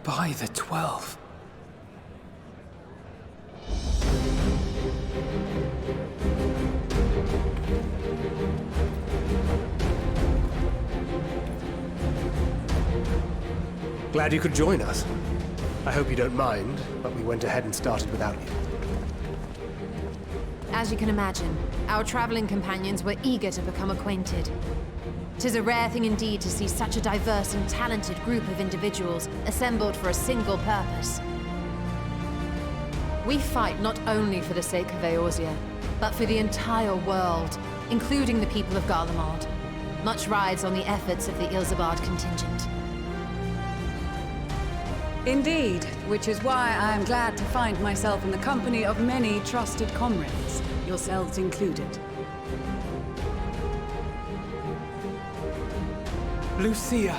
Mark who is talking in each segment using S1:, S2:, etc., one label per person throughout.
S1: By the 12.
S2: Glad you could join us. I hope you don't mind, but we went ahead and started without you.
S3: As you can imagine, our traveling companions were eager to become acquainted. 'Tis a rare thing indeed to see such a diverse and talented group of individuals assembled for a single purpose. We fight not only for the sake of Eorzea, but for the entire world, including the people of Garlemald. Much rides on the efforts of the Ilsabard contingent.
S4: Indeed, which is why I am glad to find myself in the company of many trusted comrades, yourselves included.
S1: Lucia!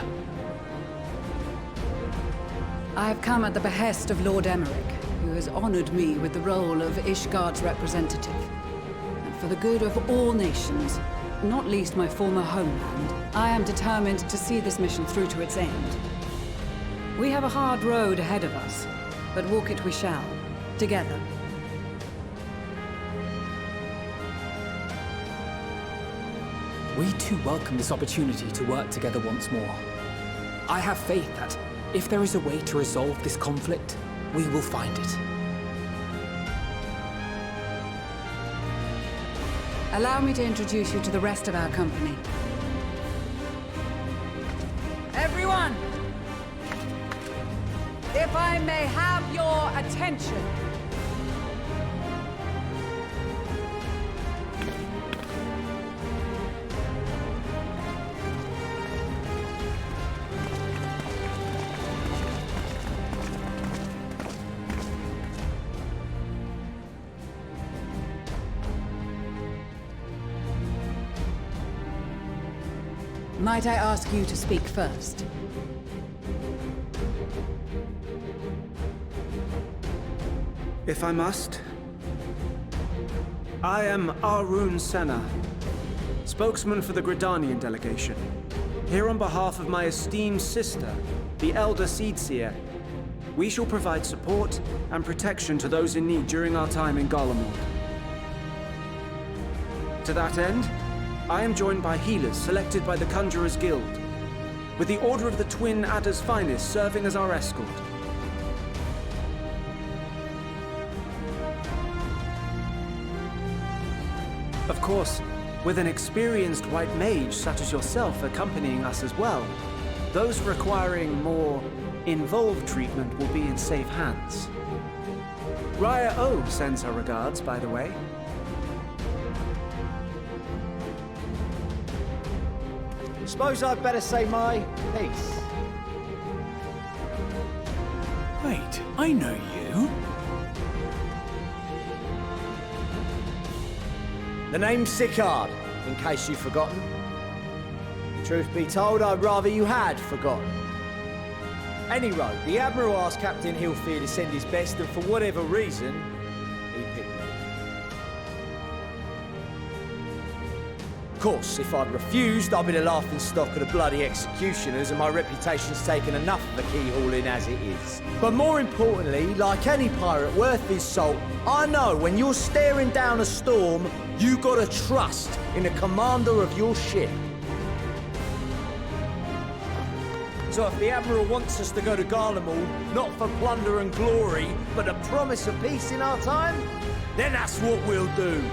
S4: I have come at the behest of Lord Emmerich, who has honored me with the role of Ishgard's representative. And for the good of all nations, not least my former homeland, I am determined to see this mission through to its end. We have a hard road ahead of us, but walk it we shall, together.
S1: We too welcome this opportunity to work together once more. I have faith that, if there is a way to resolve this conflict, we will find it.
S4: Allow me to introduce you to the rest of our company. Everyone! If I may have your attention. Might I ask you to speak first?
S5: If I must. I am Arun Senna, spokesman for the Gridanian delegation. Here on behalf of my esteemed sister, the Elder Seedseer, we shall provide support and protection to those in need during our time in Garlemald. To that end, I am joined by healers selected by the Conjurers Guild, with the Order of the Twin Adder's Finest serving as our escort. Of course, with an experienced white mage such as yourself accompanying us as well, those requiring more involved treatment will be in safe hands. Raya O sends her regards, by the way.
S6: Suppose I'd better say my piece.
S7: Wait, I know you.
S6: The name's Sicard, in case you've forgotten. Truth be told, I'd rather you had forgotten. Any road, the Admiral asked Captain Hilfier to send his best, and for whatever reason, he picked me. Of course, if I'd refused, I'd be the laughing stock of the bloody executioners, and my reputation's taken enough of a keyhauling as it is. But more importantly, like any pirate worth his salt, I know when you're staring down a storm, you gotta trust in the commander of your ship. So if the Admiral wants us to go to Garlemald, not for plunder and glory, but a promise of peace in our time, then that's what we'll do.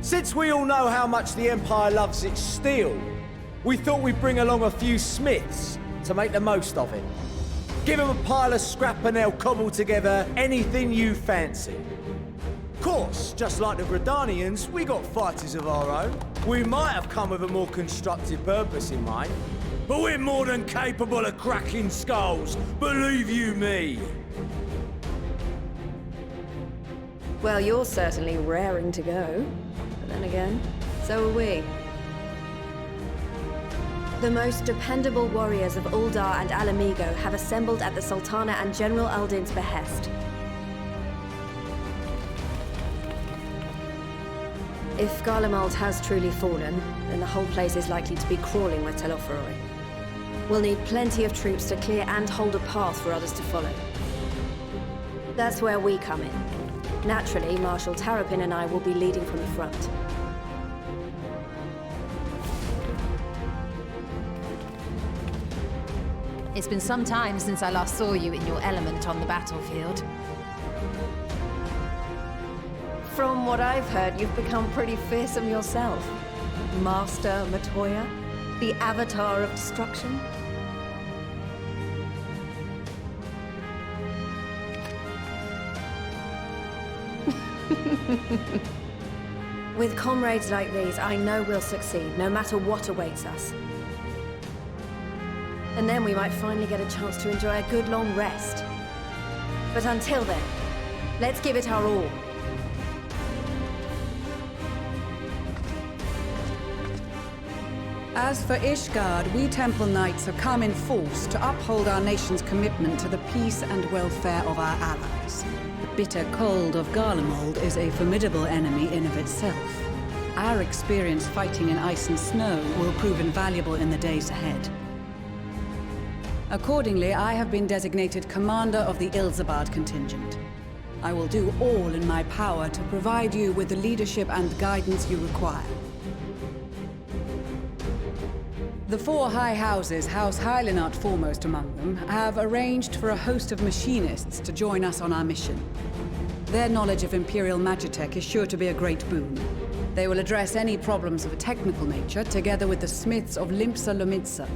S6: Since we all know how much the Empire loves its steel, we thought we'd bring along a few smiths to make the most of it. Give them a pile of scrap and they'll cobble together anything you fancy. Of course, just like the Gridanians, we got fighters of our own. We might have come with a more constructive purpose in mind, but we're more than capable of cracking skulls, believe you me.
S8: Well, you're certainly raring to go. But then again, so are we. The most dependable warriors of Uldar and Alamigo have assembled at the Sultana and General Aldin's behest. If Garlemald has truly fallen, then the whole place is likely to be crawling with Telophoroi. We'll need plenty of troops to clear and hold a path for others to follow. That's where we come in. Naturally, Marshal Tarapin and I will be leading from the front.
S3: It's been some time since I last saw you in your element on the battlefield.
S8: From what I've heard, you've become pretty fearsome yourself. Master Matoya, the Avatar of Destruction. With comrades like these, I know we'll succeed, no matter what awaits us. And then we might finally get a chance to enjoy a good long rest. But until then, let's give it our all.
S4: As for Ishgard, we Temple Knights have come in force to uphold our nation's commitment to the peace and welfare of our allies. The bitter cold of Garlemald is a formidable enemy in of itself. Our experience fighting in ice and snow will prove invaluable in the days ahead. Accordingly, I have been designated commander of the Ilzabad contingent. I will do all in my power to provide you with the leadership and guidance you require. The four high houses, House Hylinart foremost among them, have arranged for a host of machinists to join us on our mission. Their knowledge of Imperial Magitech is sure to be a great boon. They will address any problems of a technical nature, together with the smiths of Limpsa Lomitsa.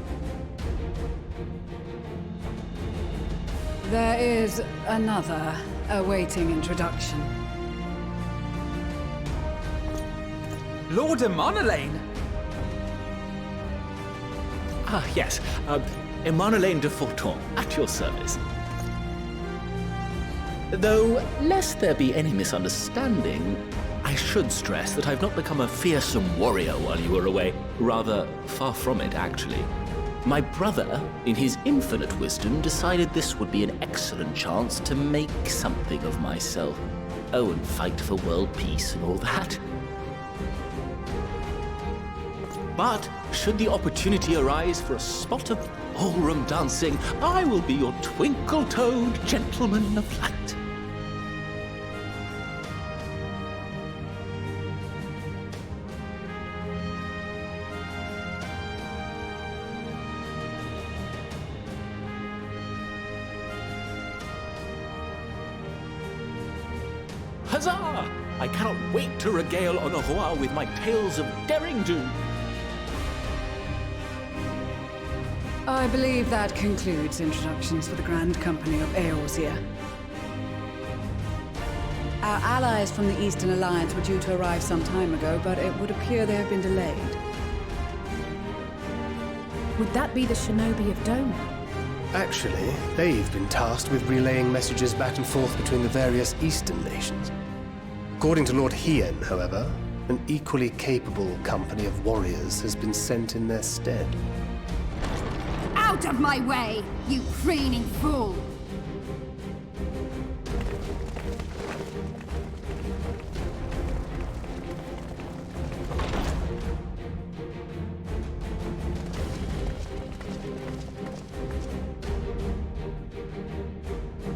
S4: There is another awaiting introduction.
S7: Lord Emanolain!
S9: Ah, yes. Emanolain de Forton, at your service. Though, lest there be any misunderstanding, I should stress that I've not become a fearsome warrior while you were away. Rather, far from it, actually. My brother, in his infinite wisdom, decided this would be an excellent chance to make something of myself. Oh, and fight for world peace and all that. But, should the opportunity arise for a spot of ballroom dancing, I will be your twinkle-toed gentleman of light. Huzzah! I cannot wait to regale Honohua with my tales of derring-do.
S4: I believe that concludes introductions for the Grand Company of Eorzea. Our allies from the Eastern Alliance were due to arrive some time ago, but it would appear they have been delayed.
S3: Would that be the Shinobi of Doma?
S2: Actually, they've been tasked with relaying messages back and forth between the various Eastern nations. According to Lord Hien, however, an equally capable company of warriors has been sent in their stead.
S10: Out of my way, you preening fool!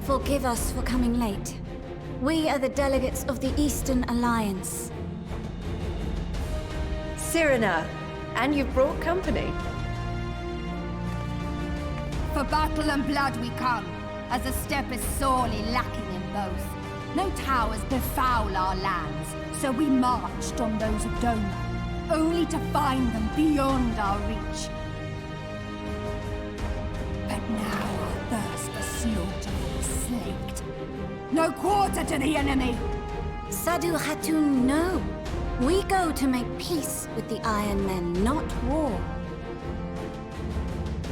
S11: Forgive us for coming late. We are the delegates of the Eastern Alliance.
S8: Cyrena, and you've brought company.
S10: For battle and blood we come, as a step is sorely lacking in both. No towers befoul our lands, so we marched on those of Doma, only to find them beyond our reach. But now our thirst for slaughter is slaked. No quarter to the enemy!
S11: Sadu Hatun, no. We go to make peace with the Iron Men, not war.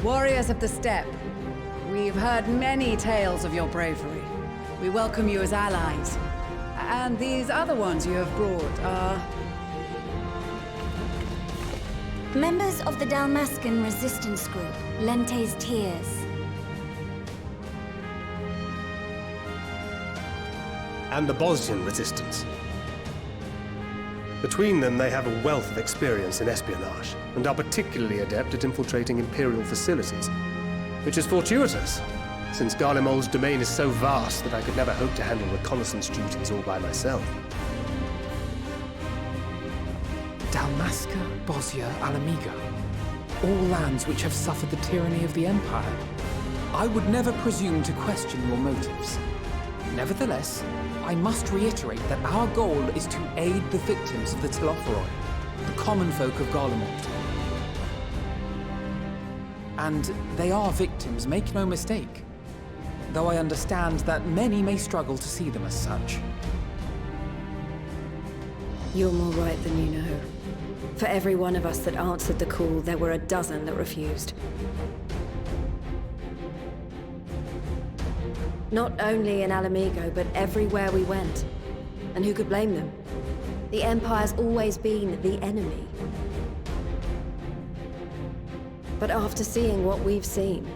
S4: Warriors of the Steppe, we've heard many tales of your bravery. We welcome you as allies. And these other ones you have brought are...
S11: Members of the Dalmascan resistance group, Lente's Tears.
S2: And the Bosnian resistance. Between them, they have a wealth of experience in espionage, and are particularly adept at infiltrating Imperial facilities. Which is fortuitous, since Garlemald's domain is so vast that I could never hope to handle reconnaissance duties all by myself.
S1: Dalmasca, Bosnia, Alamiga. All lands which have suffered the tyranny of the Empire. I would never presume to question your motives. Nevertheless, I must reiterate that our goal is to aid the victims of the Telophoroi, the common folk of Garlemald. And they are victims, make no mistake. Though I understand that many may struggle to see them as such.
S8: You're more right than you know. For every one of us that answered the call, there were a dozen that refused. Not only in Alamigo, but everywhere we went. And who could blame them? The Empire's always been the enemy. But after seeing what we've seen,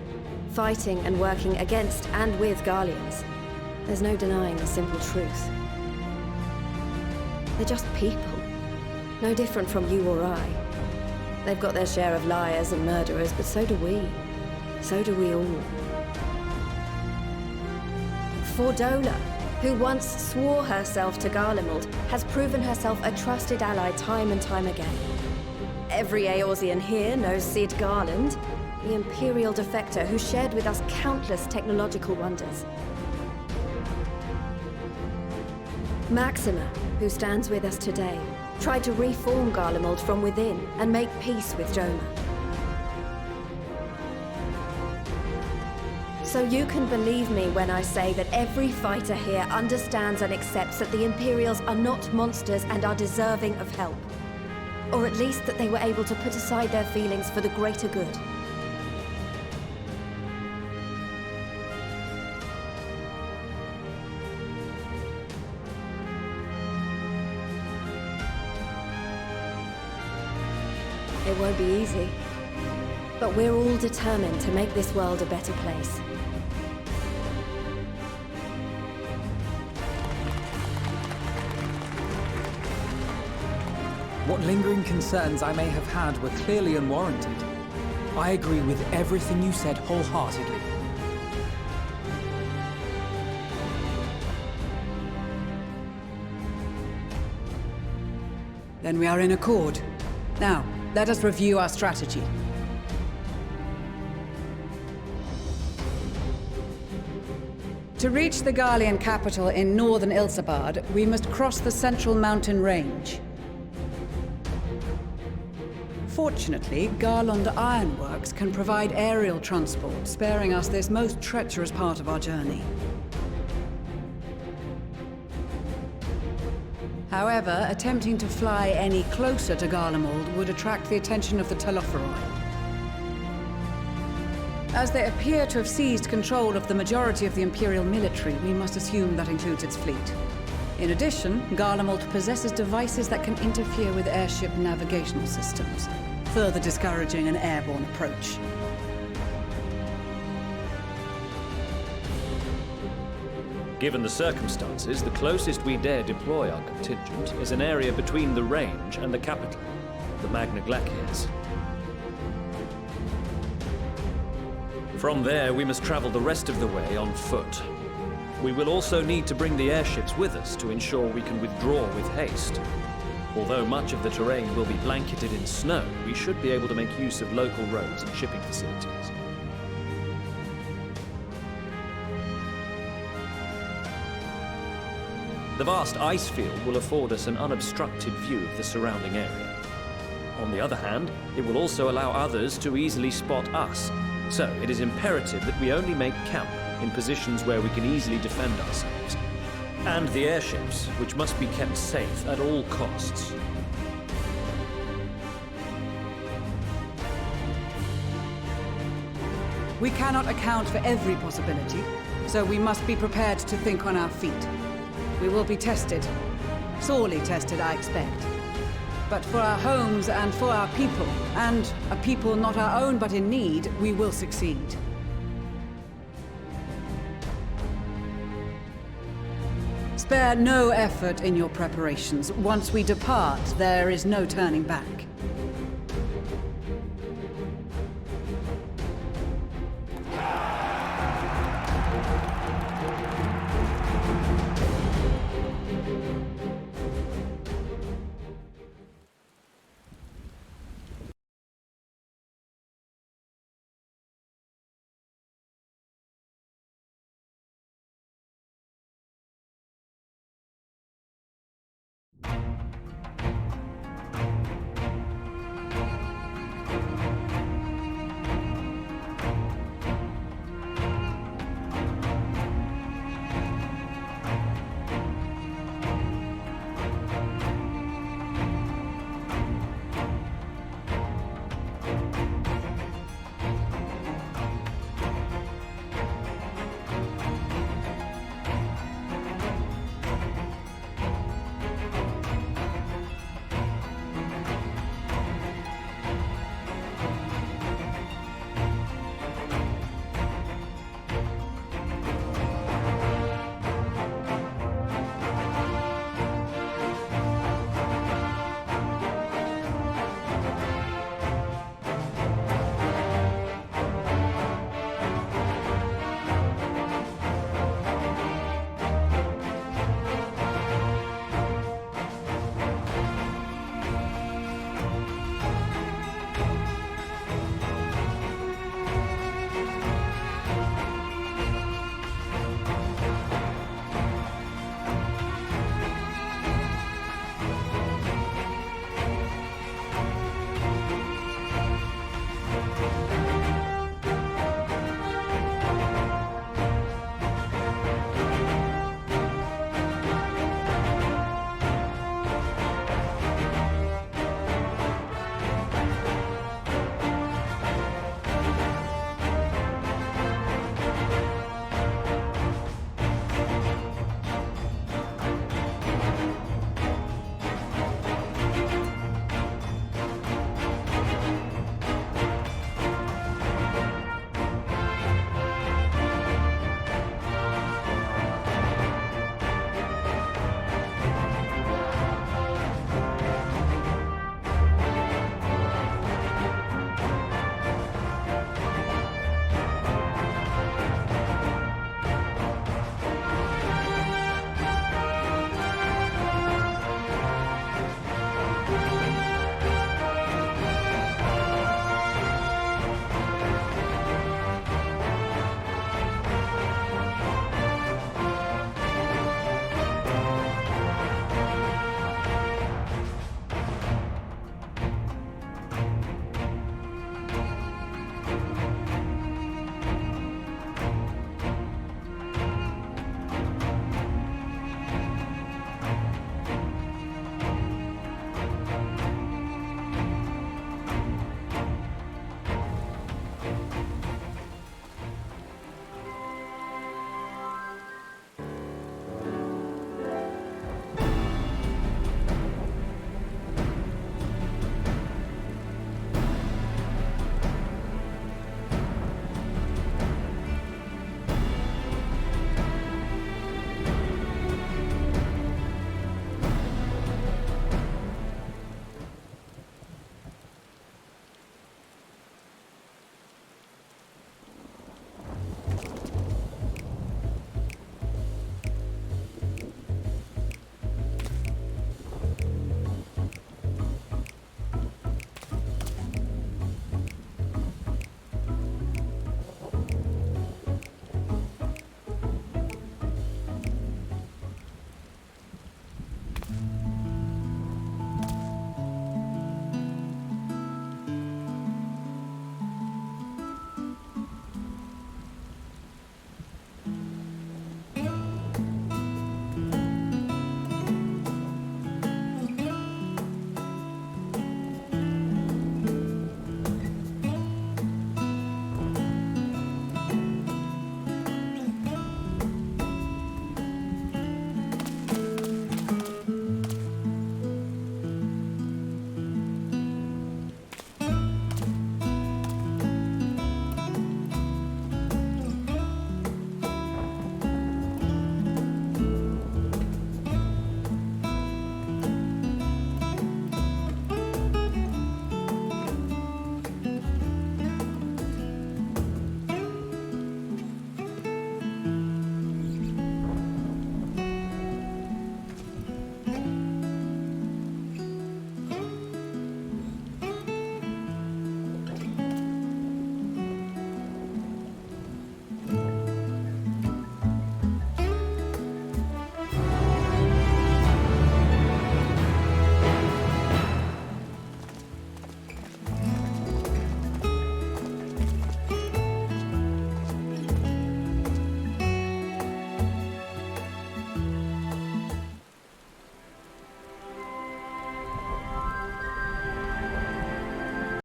S8: fighting and working against and with Garleans, there's no denying the simple truth. They're just people. No different from you or I. They've got their share of liars and murderers, but so do we. So do we all. Fordola, who once swore herself to Garlemald, has proven herself a trusted ally time and time again. Every Eorzean here knows Cid Garland, the Imperial defector who shared with us countless technological wonders. Maxima, who stands with us today, tried to reform Garlemald from within and make peace with Joma. So you can believe me when I say that every fighter here understands and accepts that the Imperials are not monsters and are deserving of help. Or at least that they were able to put aside their feelings for the greater good. It won't be easy, but we're all determined to make this world a better place.
S1: What lingering concerns I may have had were clearly unwarranted. I agree with everything you said wholeheartedly.
S4: Then we are in accord. Now, let us review our strategy. To reach the Garlean capital in northern Ilsabard, we must cross the central mountain range. Fortunately, Garlond Ironworks can provide aerial transport, sparing us this most treacherous part of our journey. However, attempting to fly any closer to Garlemald would attract the attention of the Telophoroi. As they appear to have seized control of the majority of the Imperial military, we must assume that includes its fleet. In addition, Garlemald possesses devices that can interfere with airship navigational systems, further discouraging an airborne approach.
S12: Given the circumstances, the closest we dare deploy our contingent is an area between the range and the capital, the Magna Glaciers. From there, we must travel the rest of the way on foot. We will also need to bring the airships with us to ensure we can withdraw with haste. Although much of the terrain will be blanketed in snow, we should be able to make use of local roads and shipping facilities. The vast ice field will afford us an unobstructed view of the surrounding area. On the other hand, it will also allow others to easily spot us, so it is imperative that we only make camp in positions where we can easily defend ourselves. And the airships, which must be kept safe at all costs.
S4: We cannot account for every possibility, so we must be prepared to think on our feet. We will be tested. Sorely tested, I expect. But for our homes and for our people, and a people not our own but in need, we will succeed. Spare no effort in your preparations. Once we depart, there is no turning back.